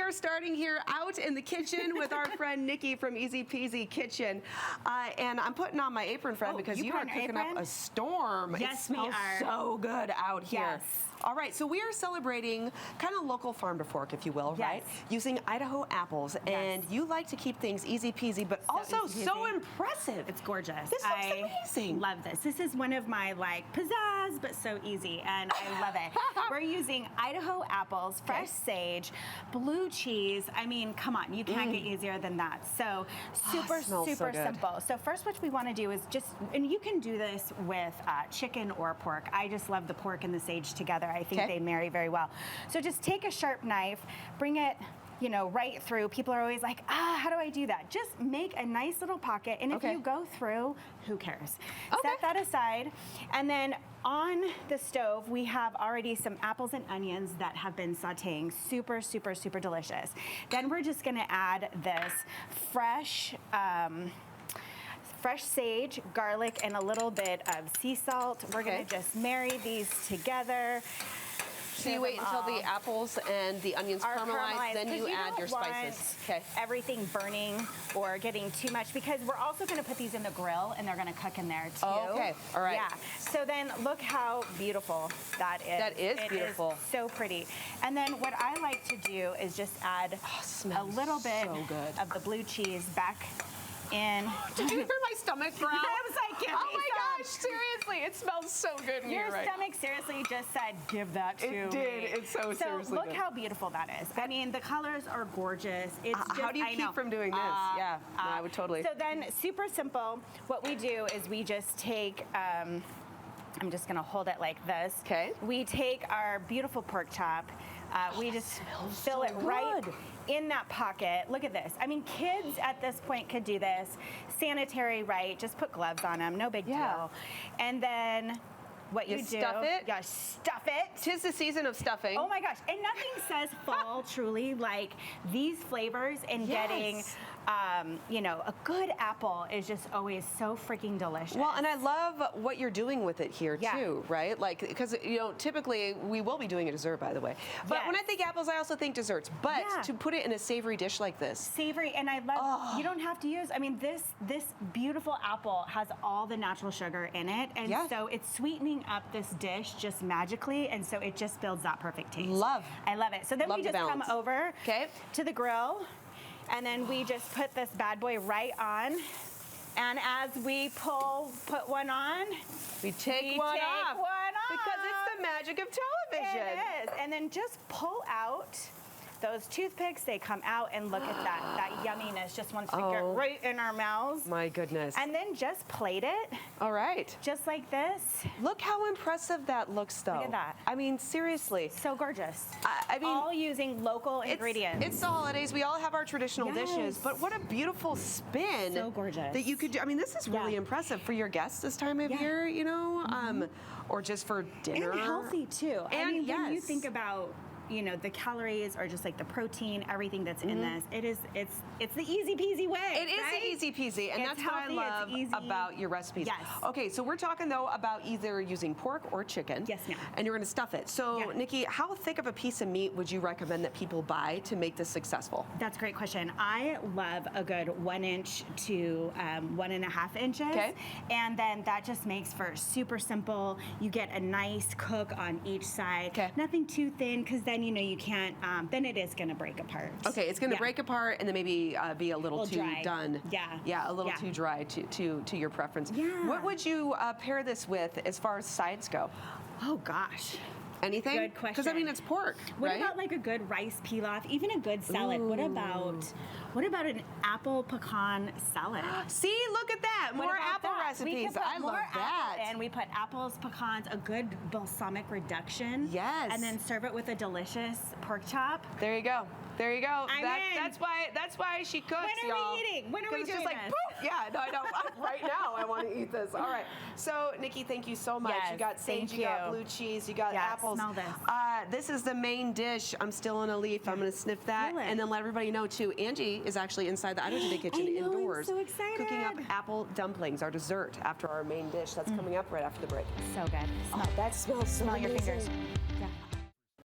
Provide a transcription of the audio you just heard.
are starting here out in the kitchen with our friend Nikki from Easy Peasy Kitchen. And I'm putting on my apron, friend, because you are cooking up a storm. Yes, it smells so good out here. Yes. All right, so we are celebrating kind of local farm to fork, if you will, right? Using Idaho apples. And you like to keep things easy peasy, but also so impressive. It's gorgeous. This looks amazing. Love this. This is one of my pizzazz, but so easy, and I love it. We're using Idaho apples, fresh sage, blue cheese. I mean, come on, you can't get easier than that. So super simple. So first what we want to do is and you can do this with chicken or pork. I just love the pork and the sage together. I think they marry very well. So just take a sharp knife, bring it right through. People are always like, how do I do that? Just make a nice little pocket, and if you go through, who cares? Set that aside, and then on the stove, we have already some apples and onions that have been sauteing. Super, super, super delicious. Then we're just gonna add this fresh sage, garlic, and a little bit of sea salt. We're gonna just marry these together. So you wait until the apples and the onions caramelize, then you add your spices. Everything burning or getting too much, because we're also going to put these in the grill and they're going to cook in there too. Oh, okay, all right. Yeah. So then look how beautiful that is. That is beautiful. It is so pretty. And then what I like to do is just add a little bit of the blue cheese back in. Did you hear my stomach growl? I was like, give me oh my gosh, seriously, it smells so good in here. Your stomach seriously just said, give that to me. It did, it's so seriously look good. how beautiful that is. I mean, the colors are gorgeous. It's just, how do you keep from doing this? No, I would totally. So then, super simple, what we do is we just take, I'm just gonna hold it like this. Okay. We take our beautiful pork chop, we just fill it right in that pocket. Look at this. I mean, kids at this point could do this. Sanitary, right? Just put gloves on them, no big deal. And then what you do, stuff it? Yeah, stuff it. 'Tis the season of stuffing. Oh my gosh, and nothing says fall truly like these flavors and getting, a good apple is just always so freaking delicious. Well, and I love what you're doing with it here too, right? Like, because typically we will be doing a dessert, by the way. But when I think apples, I also think desserts. But to put it in a savory dish like this. Savory, and I love, you don't have to use, I mean, this beautiful apple has all the natural sugar in it, and so it's sweetening up this dish just magically, and so it just builds that perfect taste. I love it. So then we just come over to the grill, and then we just put this bad boy right on. And as we put one on, we take one off. Because it's the magic of television. It is. And then just pull out those toothpicks, they come out, and look at that yumminess just wants to get right in our mouths. My goodness. And then just plate it. All right. Just like this. Look how impressive that looks, though. Look at that. I mean, seriously. So gorgeous. I mean, all using local ingredients. It's the holidays. We all have our traditional dishes, but what a beautiful spin. So gorgeous. That you could do. I mean, this is really impressive for your guests this time of year, or just for dinner. And healthy, too. And I mean, when you think about the calories or just like the protein, everything that's in this, it's the easy peasy way. It is the easy peasy, and that's healthy, what I love about your recipes. Yes. Okay, so we're talking though about either using pork or chicken. Yes, ma'am. And you're going to stuff it. So, Nikki, how thick of a piece of meat would you recommend that people buy to make this successful? That's a great question. I love a good 1 inch to 1.5 inches. Okay. And then that just makes for super simple. You get a nice cook on each side. Okay. Nothing too thin, because then you can't, then it is going to break apart. Okay, it's going to break apart and then maybe be a little too dry. done. Yeah, a little too dry to your preference. Yeah. What would you pair this with as far as sides go? Oh gosh. Anything? Good question. Because I mean, it's pork. What about like a good rice pilaf, even a good salad? What about an apple pecan salad? See, look at that. More apple recipes. I love that. And we put apples, pecans, a good balsamic reduction. Yes. And then serve it with a delicious pork chop. There you go. There you go. That's why she cooks, y'all. When are we eating? When are we doing it's just like, this? poof. Yeah, no, I know. Right now, I want to eat this. All right. So, Nikki, thank you so much. Yes, you got sage, you got blue cheese, you got apples. Smell this. This is the main dish. I'm still in a leaf. I'm going to sniff that. And then let everybody know, too, Angie is actually inside the idaho-today kitchen indoors. I'm so excited. Cooking up apple dumplings, our dessert, after our main dish. That's coming up right after the break. So good. Oh, that smells so Smell your amazing. fingers.